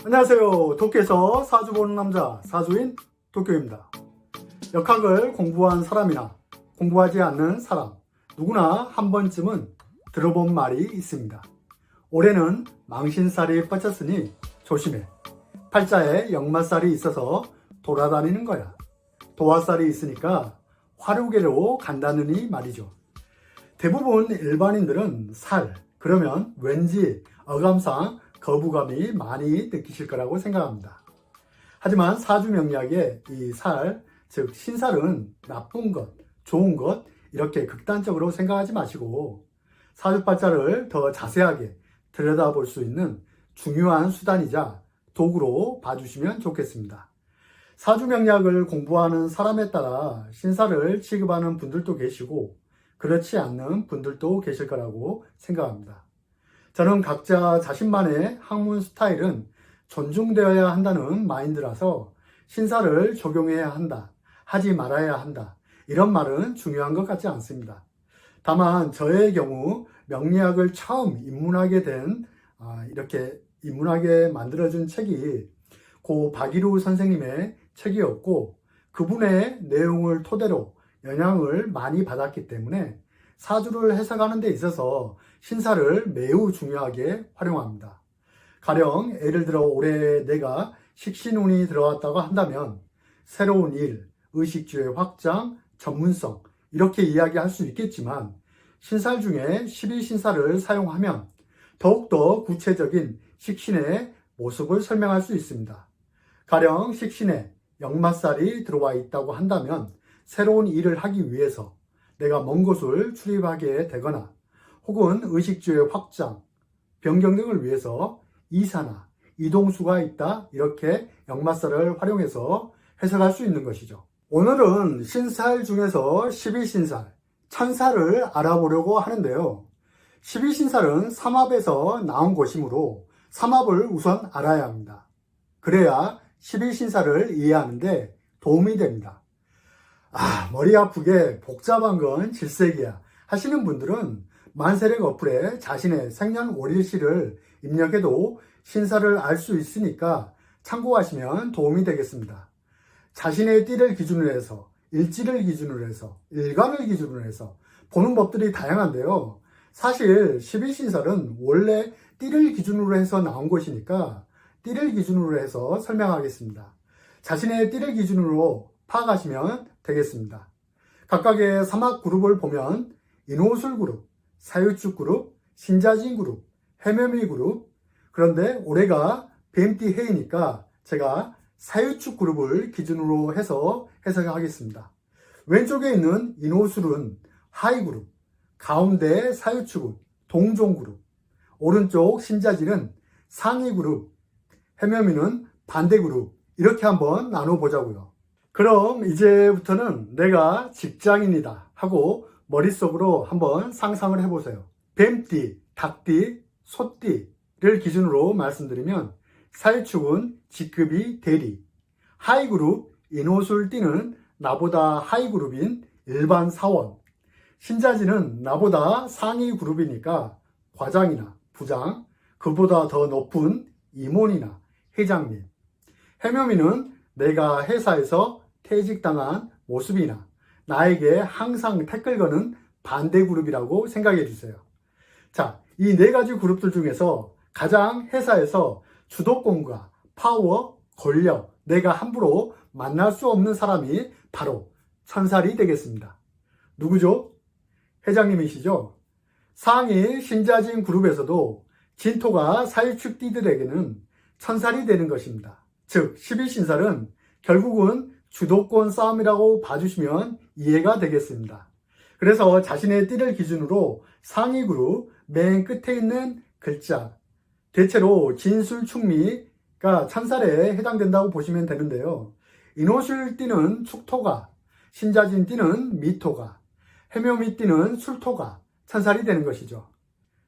안녕하세요. 도쿄에서 사주 보는 남자 사주인 도쿄입니다. 역학을 공부한 사람이나 공부하지 않는 사람 누구나 한 번쯤은 들어본 말이 있습니다. 올해는 망신살이 뻗쳤으니 조심해. 팔자에 역마살이 있어서 돌아다니는 거야. 도화살이 있으니까 화류계로 간다느니 말이죠. 대부분 일반인들은 살, 그러면 왠지 어감상 거부감이 많이 느끼실 거라고 생각합니다. 하지만 사주명리학의 이 살, 즉 신살은 나쁜 것, 좋은 것 이렇게 극단적으로 생각하지 마시고 사주팔자를 더 자세하게 들여다볼 수 있는 중요한 수단이자 도구로 봐주시면 좋겠습니다. 사주명리학을 공부하는 사람에 따라 신살을 취급하는 분들도 계시고 그렇지 않는 분들도 계실 거라고 생각합니다. 저는 각자 자신만의 학문 스타일은 존중되어야 한다는 마인드라서 신사를 적용해야 한다, 하지 말아야 한다 이런 말은 중요한 것 같지 않습니다. 다만 저의 경우 명리학을 처음 입문하게 된 이렇게 입문하게 만들어준 책이 고 박일우 선생님의 책이었고 그분의 내용을 토대로 영향을 많이 받았기 때문에 사주를 해석하는 데 있어서 신사를 매우 중요하게 활용합니다. 가령 예를 들어 올해 내가 식신운이 들어왔다고 한다면 새로운 일, 의식주의 확장, 전문성 이렇게 이야기할 수 있겠지만 신살 중에 12신사를 사용하면 더욱더 구체적인 식신의 모습을 설명할 수 있습니다. 가령 식신에 역마살이 들어와 있다고 한다면 새로운 일을 하기 위해서 내가 먼 곳을 출입하게 되거나 혹은 의식주의 확장, 변경 등을 위해서 이사나 이동수가 있다 이렇게 역마살을 활용해서 해석할 수 있는 것이죠. 오늘은 신살 중에서 12신살, 천살을 알아보려고 하는데요. 12신살은 삼합에서 나온 것이므로 삼합을 우선 알아야 합니다. 그래야 12신살을 이해하는데 도움이 됩니다. 머리 아프게 복잡한 건 질색이야 하시는 분들은 만세력 어플에 자신의 생년월일시를 입력해도 신사를 알 수 있으니까 참고하시면 도움이 되겠습니다. 자신의 띠를 기준으로 해서 일지를 기준으로 해서 일간을 기준으로 해서 보는 법들이 다양한데요. 사실 12신살은 원래 띠를 기준으로 해서 나온 것이니까 띠를 기준으로 해서 설명하겠습니다. 자신의 띠를 기준으로 파악하시면 되겠습니다. 각각의 삼합 그룹을 보면 인호술 그룹, 사유축 그룹, 신자진 그룹, 해묘미 그룹. 그런데 올해가 뱀띠 해이니까 제가 사유축 그룹을 기준으로 해서 해석하겠습니다. 왼쪽에 있는 인호술은 하이 그룹, 가운데 사유축은 동종 그룹, 오른쪽 신자진은 상위 그룹, 해묘미는 반대 그룹 이렇게 한번 나눠보자고요. 그럼 이제부터는 내가 직장인이다 하고 머릿속으로 한번 상상을 해보세요. 뱀띠, 닭띠, 소띠를 기준으로 말씀드리면 사유축은 직급이 대리, 하이그룹, 인호술띠는 나보다 하이그룹인 일반 사원, 신자진은 나보다 상위 그룹이니까 과장이나 부장, 그보다 더 높은 임원이나 회장님, 해묘미는 내가 회사에서 퇴직당한 모습이나 나에게 항상 태클 거는 반대 그룹이라고 생각해 주세요. 자, 이 네 가지 그룹들 중에서 가장 회사에서 주도권과 파워, 권력, 내가 함부로 만날 수 없는 사람이 바로 천살이 되겠습니다. 누구죠? 회장님이시죠? 상위 신자진 그룹에서도 진토가 사유축 띠들에게는 천살이 되는 것입니다. 즉 12신살은 결국은 주도권 싸움이라고 봐주시면 이해가 되겠습니다. 그래서 자신의 띠를 기준으로 상위 그룹 맨 끝에 있는 글자, 대체로 진술축미가 천살에 해당된다고 보시면 되는데요. 인호술 띠는 축토가, 신자진 띠는 미토가, 해묘미 띠는 술토가 천살이 되는 것이죠.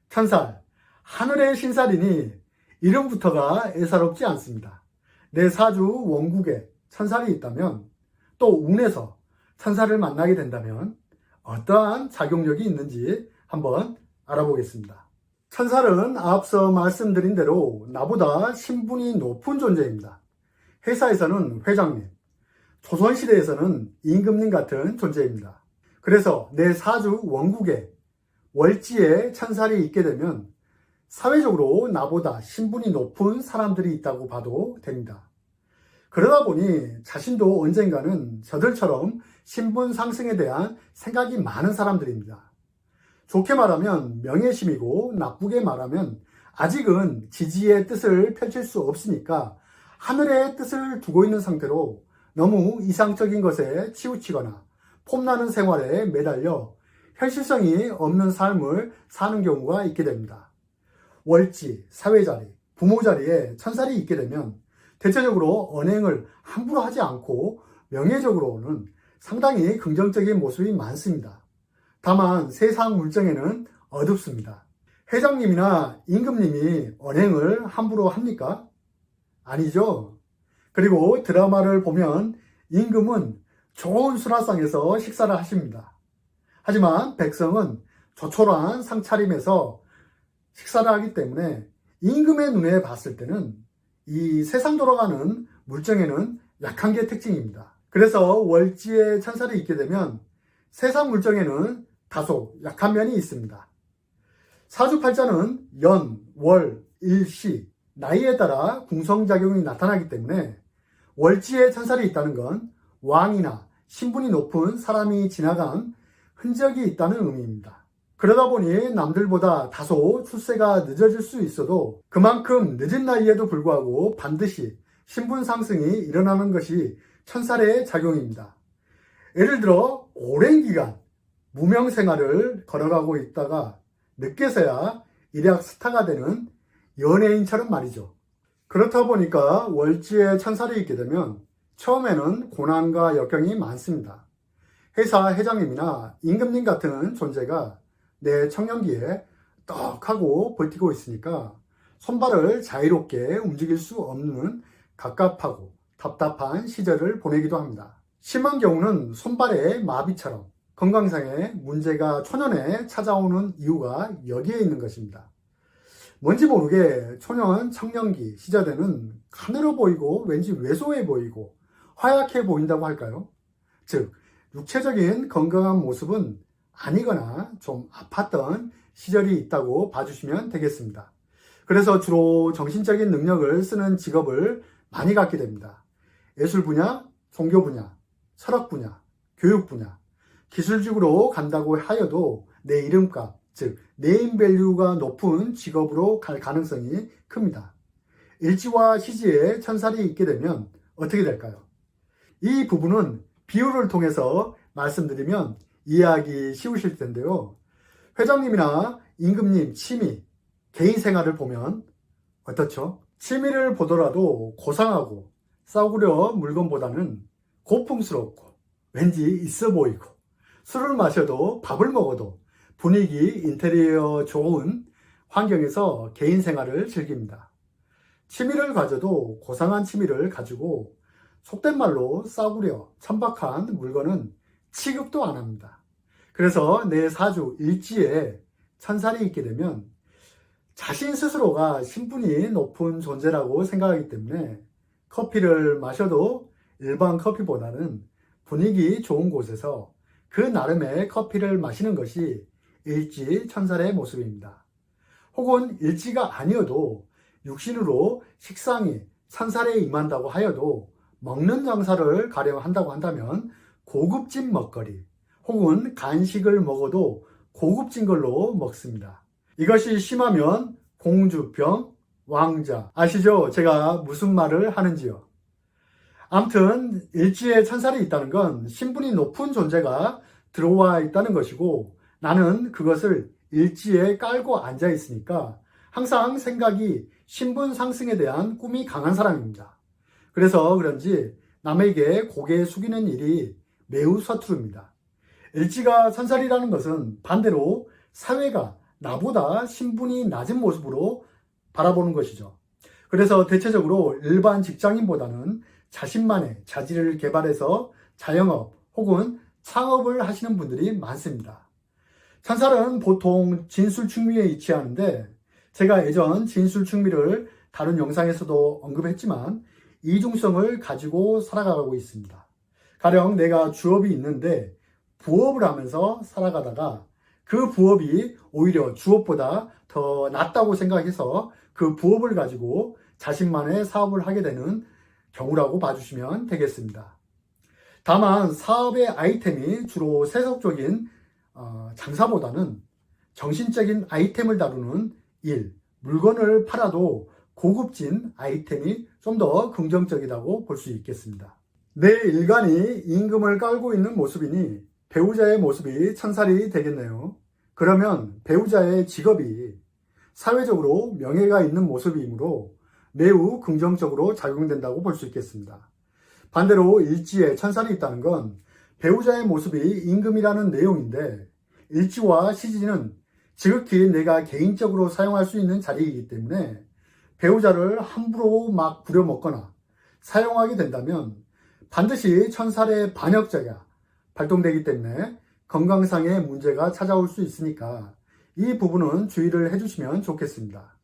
천살, 하늘의 신살이니 이름부터가 애사롭지 않습니다. 내 사주 원국에 천살이 있다면 또 운에서 천살을 만나게 된다면 어떠한 작용력이 있는지 한번 알아보겠습니다. 천살은 앞서 말씀드린 대로 나보다 신분이 높은 존재입니다. 회사에서는 회장님, 조선시대에서는 임금님 같은 존재입니다. 그래서 내 사주 원국에 월지에 천살이 있게 되면 사회적으로 나보다 신분이 높은 사람들이 있다고 봐도 됩니다. 그러다 보니 자신도 언젠가는 저들처럼 신분 상승에 대한 생각이 많은 사람들입니다. 좋게 말하면 명예심이고 나쁘게 말하면 아직은 지지의 뜻을 펼칠 수 없으니까 하늘의 뜻을 두고 있는 상태로 너무 이상적인 것에 치우치거나 폼나는 생활에 매달려 현실성이 없는 삶을 사는 경우가 있게 됩니다. 월지, 사회자리, 부모자리에 천살이 있게 되면 대체적으로 언행을 함부로 하지 않고 명예적으로는 상당히 긍정적인 모습이 많습니다. 다만 세상 물정에는 어둡습니다. 회장님이나 임금님이 언행을 함부로 합니까? 아니죠. 그리고 드라마를 보면 임금은 좋은 수라상에서 식사를 하십니다. 하지만 백성은 조촐한 상차림에서 식사를 하기 때문에 임금의 눈에 봤을 때는 이 세상 돌아가는 물정에는 약한 게 특징입니다. 그래서 월지에 천살이 있게 되면 세상 물정에는 다소 약한 면이 있습니다. 사주팔자는 연, 월, 일시, 나이에 따라 궁성작용이 나타나기 때문에 월지에 천살이 있다는 건 왕이나 신분이 높은 사람이 지나간 흔적이 있다는 의미입니다. 그러다 보니 남들보다 다소 출세가 늦어질 수 있어도 그만큼 늦은 나이에도 불구하고 반드시 신분 상승이 일어나는 것이 천살의 작용입니다. 예를 들어 오랜 기간 무명 생활을 걸어가고 있다가 늦게서야 일약 스타가 되는 연예인처럼 말이죠. 그렇다 보니까 월지에 천살이 있게 되면 처음에는 고난과 역경이 많습니다. 회사 회장님이나 임금님 같은 존재가 내 청년기에 떡하고 버티고 있으니까 손발을 자유롭게 움직일 수 없는 갑갑하고 답답한 시절을 보내기도 합니다. 심한 경우는 손발의 마비처럼 건강상의 문제가 초년에 찾아오는 이유가 여기에 있는 것입니다. 뭔지 모르게 초년 청년기 시절에는 가늘어 보이고 왠지 왜소해 보이고 화약해 보인다고 할까요? 즉 육체적인 건강한 모습은 아니거나 좀 아팠던 시절이 있다고 봐주시면 되겠습니다. 그래서 주로 정신적인 능력을 쓰는 직업을 많이 갖게 됩니다. 예술 분야, 종교 분야, 철학 분야, 교육 분야, 기술직으로 간다고 하여도 내 이름값, 즉 네임밸류가 높은 직업으로 갈 가능성이 큽니다. 일지와 희지에 천살이 있게 되면 어떻게 될까요? 이 부분은 비유를 통해서 말씀드리면 이해하기 쉬우실 텐데요. 회장님이나 임금님 취미, 개인 생활을 보면 어떻죠? 취미를 보더라도 고상하고 싸구려 물건보다는 고풍스럽고 왠지 있어 보이고 술을 마셔도 밥을 먹어도 분위기, 인테리어 좋은 환경에서 개인 생활을 즐깁니다. 취미를 가져도 고상한 취미를 가지고 속된 말로 싸구려, 천박한 물건은 취급도 안 합니다. 그래서 내 사주 일지에 천살이 있게 되면 자신 스스로가 신분이 높은 존재라고 생각하기 때문에 커피를 마셔도 일반 커피보다는 분위기 좋은 곳에서 그 나름의 커피를 마시는 것이 일지 천살의 모습입니다. 혹은 일지가 아니어도 육신으로 식상이 천살에 임한다고 하여도 먹는 장사를 가령 한다고 한다면 고급진 먹거리 혹은 간식을 먹어도 고급진 걸로 먹습니다. 이것이 심하면 공주병, 왕자. 아시죠? 제가 무슨 말을 하는지요. 아무튼 일지에 천살이 있다는 건 신분이 높은 존재가 들어와 있다는 것이고 나는 그것을 일지에 깔고 앉아 있으니까 항상 생각이 신분 상승에 대한 꿈이 강한 사람입니다. 그래서 그런지 남에게 고개 숙이는 일이 매우 서투릅니다. 일지가 천살이라는 것은 반대로 사회가 나보다 신분이 낮은 모습으로 바라보는 것이죠. 그래서 대체적으로 일반 직장인보다는 자신만의 자질을 개발해서 자영업 혹은 창업을 하시는 분들이 많습니다. 천살은 보통 진술충미에 위치하는데 제가 예전 진술충미를 다른 영상에서도 언급했지만 이중성을 가지고 살아가고 있습니다. 가령 내가 주업이 있는데 부업을 하면서 살아가다가 그 부업이 오히려 주업보다 더 낫다고 생각해서 그 부업을 가지고 자신만의 사업을 하게 되는 경우라고 봐주시면 되겠습니다. 다만 사업의 아이템이 주로 세속적인 장사보다는 정신적인 아이템을 다루는 일, 물건을 팔아도 고급진 아이템이 좀 더 긍정적이라고 볼 수 있겠습니다. 내 일간이 임금을 깔고 있는 모습이니 배우자의 모습이 천살이 되겠네요. 그러면 배우자의 직업이 사회적으로 명예가 있는 모습이므로 매우 긍정적으로 작용된다고 볼 수 있겠습니다. 반대로 일지에 천살이 있다는 건 배우자의 모습이 임금이라는 내용인데 일지와 시지는 지극히 내가 개인적으로 사용할 수 있는 자리이기 때문에 배우자를 함부로 막 부려먹거나 사용하게 된다면 반드시 천살의 반역자가 발동되기 때문에 건강상의 문제가 찾아올 수 있으니까 이 부분은 주의를 해주시면 좋겠습니다.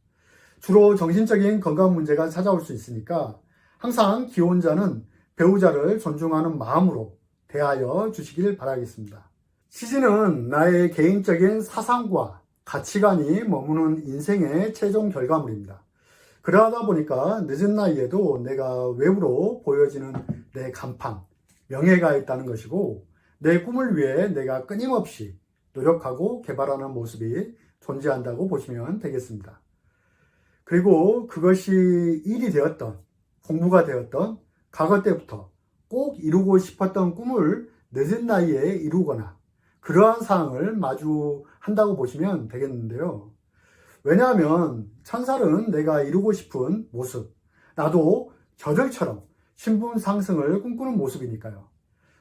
주로 정신적인 건강 문제가 찾아올 수 있으니까 항상 기혼자는 배우자를 존중하는 마음으로 대하여 주시길 바라겠습니다. 시지는 나의 개인적인 사상과 가치관이 머무는 인생의 최종 결과물입니다. 그러다 보니까 늦은 나이에도 내가 외부로 보여지는 내 간판, 명예가 있다는 것이고 내 꿈을 위해 내가 끊임없이 노력하고 개발하는 모습이 존재한다고 보시면 되겠습니다. 그리고 그것이 일이 되었던, 공부가 되었던 과거 때부터 꼭 이루고 싶었던 꿈을 늦은 나이에 이루거나 그러한 사항을 마주한다고 보시면 되겠는데요. 왜냐하면 천살은 내가 이루고 싶은 모습, 나도 저들처럼 신분 상승을 꿈꾸는 모습이니까요.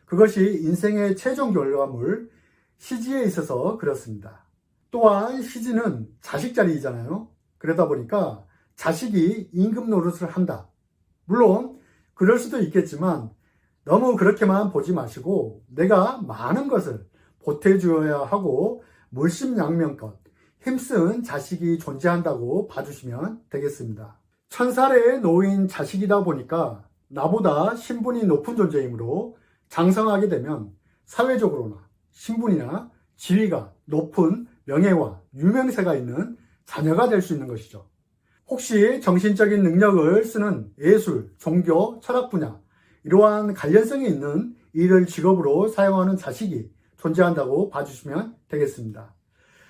그것이 인생의 최종 결과물 시지에 있어서 그렇습니다. 또한 시지는 자식 자리이잖아요. 그러다 보니까 자식이 임금 노릇을 한다. 물론 그럴 수도 있겠지만 너무 그렇게만 보지 마시고 내가 많은 것을 보태주어야 하고 물심양면껏 힘쓴 자식이 존재한다고 봐주시면 되겠습니다. 천살에 놓인 자식이다 보니까 나보다 신분이 높은 존재이므로 장성하게 되면 사회적으로나 신분이나 지위가 높은 명예와 유명세가 있는 자녀가 될 수 있는 것이죠. 혹시 정신적인 능력을 쓰는 예술, 종교, 철학 분야 이러한 관련성이 있는 일을 직업으로 사용하는 자식이 존재한다고 봐주시면 되겠습니다.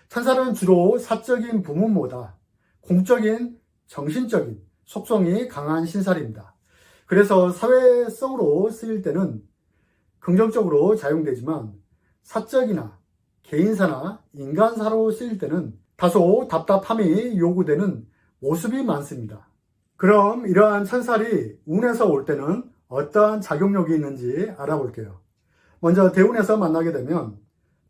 천살은 주로 사적인 부문보다 공적인 정신적인 속성이 강한 신살입니다. 그래서 사회성으로 쓰일 때는 긍정적으로 작용되지만 사적이나 개인사나 인간사로 쓰일 때는 다소 답답함이 요구되는 모습이 많습니다. 그럼 이러한 천살이 운에서 올 때는 어떠한 작용력이 있는지 알아볼게요. 먼저 대운에서 만나게 되면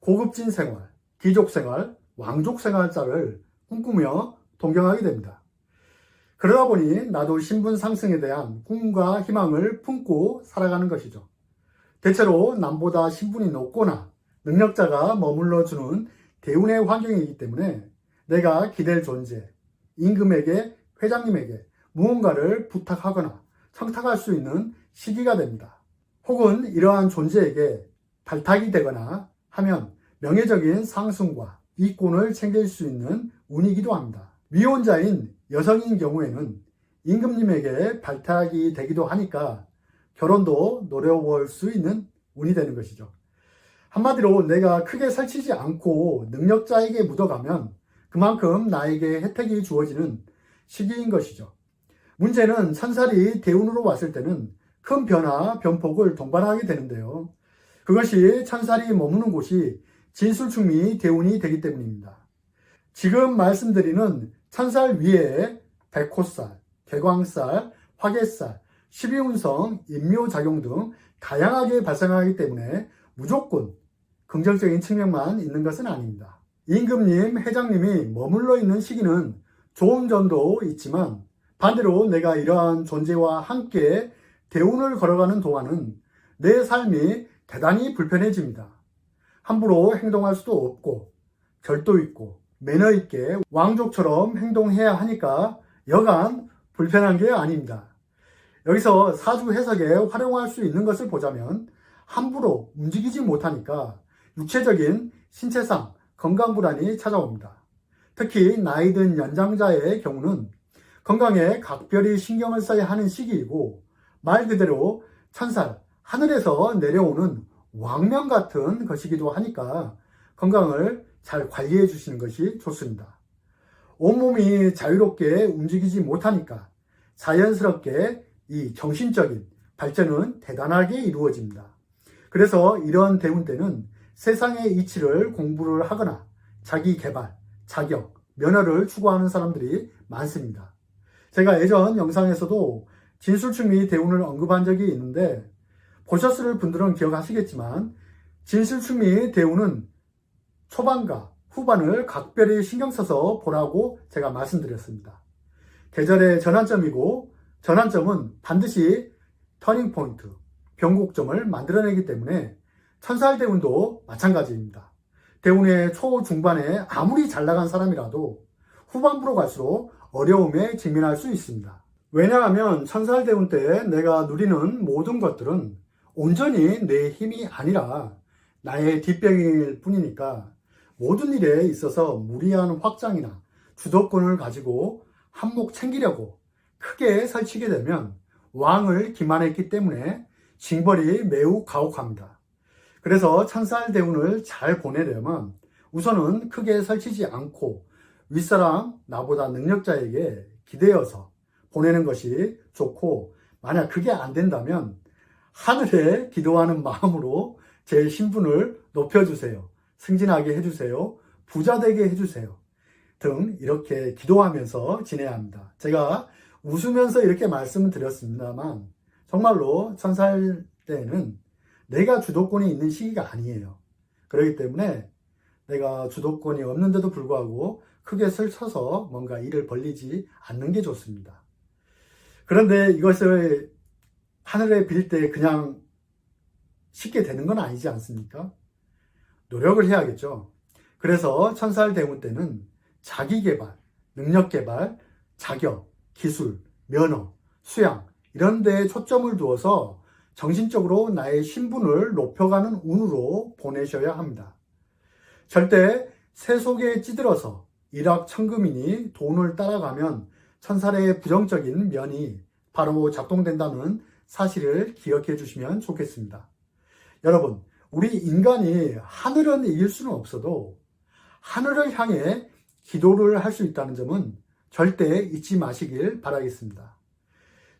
고급진 생활, 귀족 생활, 왕족 생활자를 꿈꾸며 동경하게 됩니다. 그러다 보니 나도 신분 상승에 대한 꿈과 희망을 품고 살아가는 것이죠. 대체로 남보다 신분이 높거나 능력자가 머물러주는 대운의 환경이기 때문에 내가 기댈 존재, 임금에게, 회장님에게 무언가를 부탁하거나 청탁할 수 있는 시기가 됩니다. 혹은 이러한 존재에게 발탁이 되거나 하면 명예적인 상승과 이권을 챙길 수 있는 운이기도 합니다. 미혼자인 여성인 경우에는 임금님에게 발탁이 되기도 하니까 결혼도 노려볼 수 있는 운이 되는 것이죠. 한마디로 내가 크게 설치지 않고 능력자에게 묻어가면 그만큼 나에게 혜택이 주어지는 시기인 것이죠. 문제는 천살이 대운으로 왔을 때는 큰 변화, 변폭을 동반하게 되는데요. 그것이 천살이 머무는 곳이 진술충미 대운이 되기 때문입니다. 지금 말씀드리는 천살 위에 백호살, 개광살, 화개살, 12운성, 인묘작용 등 다양하게 발생하기 때문에 무조건 긍정적인 측면만 있는 것은 아닙니다. 임금님, 회장님이 머물러 있는 시기는 좋은 점도 있지만 반대로 내가 이러한 존재와 함께 대운을 걸어가는 동안은 내 삶이 대단히 불편해집니다. 함부로 행동할 수도 없고 결도 있고 매너 있게 왕족처럼 행동해야 하니까 여간 불편한 게 아닙니다. 여기서 사주 해석에 활용할 수 있는 것을 보자면 함부로 움직이지 못하니까 육체적인 신체상 건강 불안이 찾아옵니다. 특히 나이 든 연장자의 경우는 건강에 각별히 신경을 써야 하는 시기이고 말 그대로 천살, 하늘에서 내려오는 왕명 같은 것이기도 하니까 건강을 잘 관리해 주시는 것이 좋습니다. 온몸이 자유롭게 움직이지 못하니까 자연스럽게 이 정신적인 발전은 대단하게 이루어집니다. 그래서 이런 대운 때는 세상의 이치를 공부를 하거나 자기 개발, 자격, 면허를 추구하는 사람들이 많습니다. 제가 예전 영상에서도 진술충미 대운을 언급한 적이 있는데 보셨을 분들은 기억하시겠지만 진술충미 대운은 초반과 후반을 각별히 신경 써서 보라고 제가 말씀드렸습니다. 계절의 전환점이고 전환점은 반드시 터닝포인트, 변곡점을 만들어내기 때문에 천살 대운도 마찬가지입니다. 대운의 초중반에 아무리 잘 나간 사람이라도 후반부로 갈수록 어려움에 직면할 수 있습니다. 왜냐하면 천살 대운 때 내가 누리는 모든 것들은 온전히 내 힘이 아니라 나의 뒷병일 뿐이니까 모든 일에 있어서 무리한 확장이나 주도권을 가지고 한몫 챙기려고 크게 설치게 되면 왕을 기만했기 때문에 징벌이 매우 가혹합니다. 그래서 천살 대운을 잘 보내려면 우선은 크게 설치지 않고 윗사람 나보다 능력자에게 기대어서 보내는 것이 좋고 만약 그게 안 된다면 하늘에 기도하는 마음으로 제 신분을 높여주세요. 승진하게 해주세요. 부자 되게 해주세요. 등 이렇게 기도하면서 지내야 합니다. 제가 웃으면서 이렇게 말씀을 드렸습니다만 정말로 천살 때는 내가 주도권이 있는 시기가 아니에요. 그렇기 때문에 내가 주도권이 없는데도 불구하고 크게 설쳐서 뭔가 일을 벌리지 않는 게 좋습니다. 그런데 이것을 하늘에 빌 때 그냥 쉽게 되는 건 아니지 않습니까? 노력을 해야겠죠. 그래서 천살 대운 때는 자기개발, 능력개발, 자격, 기술, 면허, 수양 이런 데에 초점을 두어서 정신적으로 나의 신분을 높여가는 운으로 보내셔야 합니다. 절대 세속에 찌들어서 일확천금이니 돈을 따라가면 천살의 부정적인 면이 바로 작동된다는 사실을 기억해 주시면 좋겠습니다. 여러분, 우리 인간이 하늘은 이길 수는 없어도 하늘을 향해 기도를 할 수 있다는 점은 절대 잊지 마시길 바라겠습니다.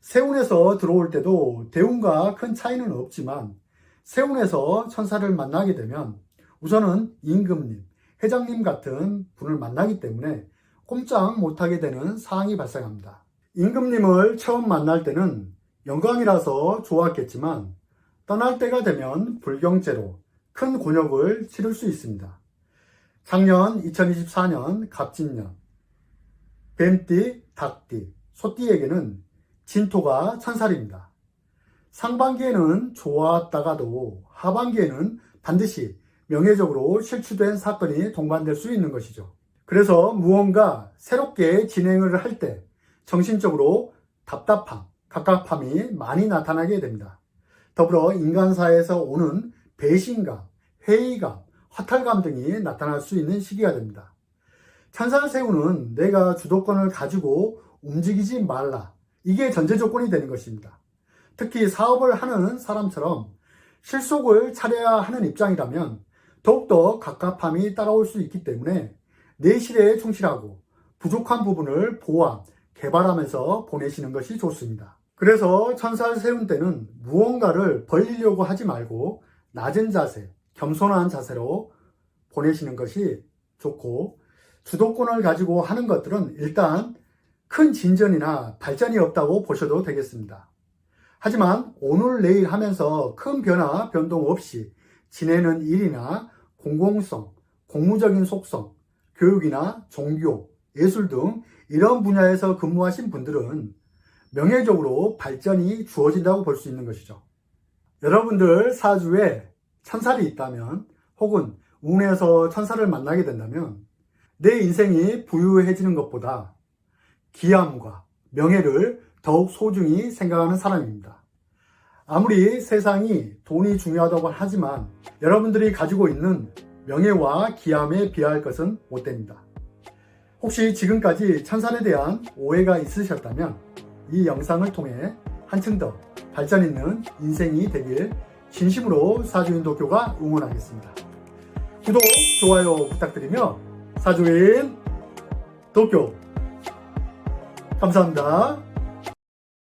세운에서 들어올 때도 대운과 큰 차이는 없지만 세운에서 천사를 만나게 되면 우선은 임금님, 회장님 같은 분을 만나기 때문에 꼼짝 못하게 되는 상황이 발생합니다. 임금님을 처음 만날 때는 영광이라서 좋았겠지만 떠날 때가 되면 불경죄로 큰 곤욕을 치를 수 있습니다. 작년 2024년 갑진년 뱀띠, 닭띠, 소띠에게는 진토가 천살입니다. 상반기에는 좋았다가도 하반기에는 반드시 명예적으로 실추된 사건이 동반될 수 있는 것이죠. 그래서 무언가 새롭게 진행을 할 때 정신적으로 답답함, 갑갑함이 많이 나타나게 됩니다. 더불어 인간사에서 오는 배신감, 회의감, 허탈감 등이 나타날 수 있는 시기가 됩니다. 천살 세운은 내가 주도권을 가지고 움직이지 말라. 이게 전제 조건이 되는 것입니다. 특히 사업을 하는 사람처럼 실속을 차려야 하는 입장이라면 더욱더 갑갑함이 따라올 수 있기 때문에 내실에 충실하고 부족한 부분을 보완, 개발하면서 보내시는 것이 좋습니다. 그래서 천살 세운 때는 무언가를 벌리려고 하지 말고 낮은 자세, 겸손한 자세로 보내시는 것이 좋고 주도권을 가지고 하는 것들은 일단 큰 진전이나 발전이 없다고 보셔도 되겠습니다. 하지만 오늘 내일 하면서 큰 변화, 변동 없이 지내는 일이나 공공성, 공무적인 속성, 교육이나 종교, 예술 등 이런 분야에서 근무하신 분들은 명예적으로 발전이 주어진다고 볼 수 있는 것이죠. 여러분들 사주에 천살이 있다면 혹은 운에서 천살을 만나게 된다면 내 인생이 부유해지는 것보다 기함과 명예를 더욱 소중히 생각하는 사람입니다. 아무리 세상이 돈이 중요하다고 하지만 여러분들이 가지고 있는 명예와 기함에 비할 것은 못 됩니다. 혹시 지금까지 천산에 대한 오해가 있으셨다면 이 영상을 통해 한층 더 발전 있는 인생이 되길 진심으로 사주인 도쿄가 응원하겠습니다. 구독, 좋아요 부탁드리며 사주인 도쿄 감사합니다.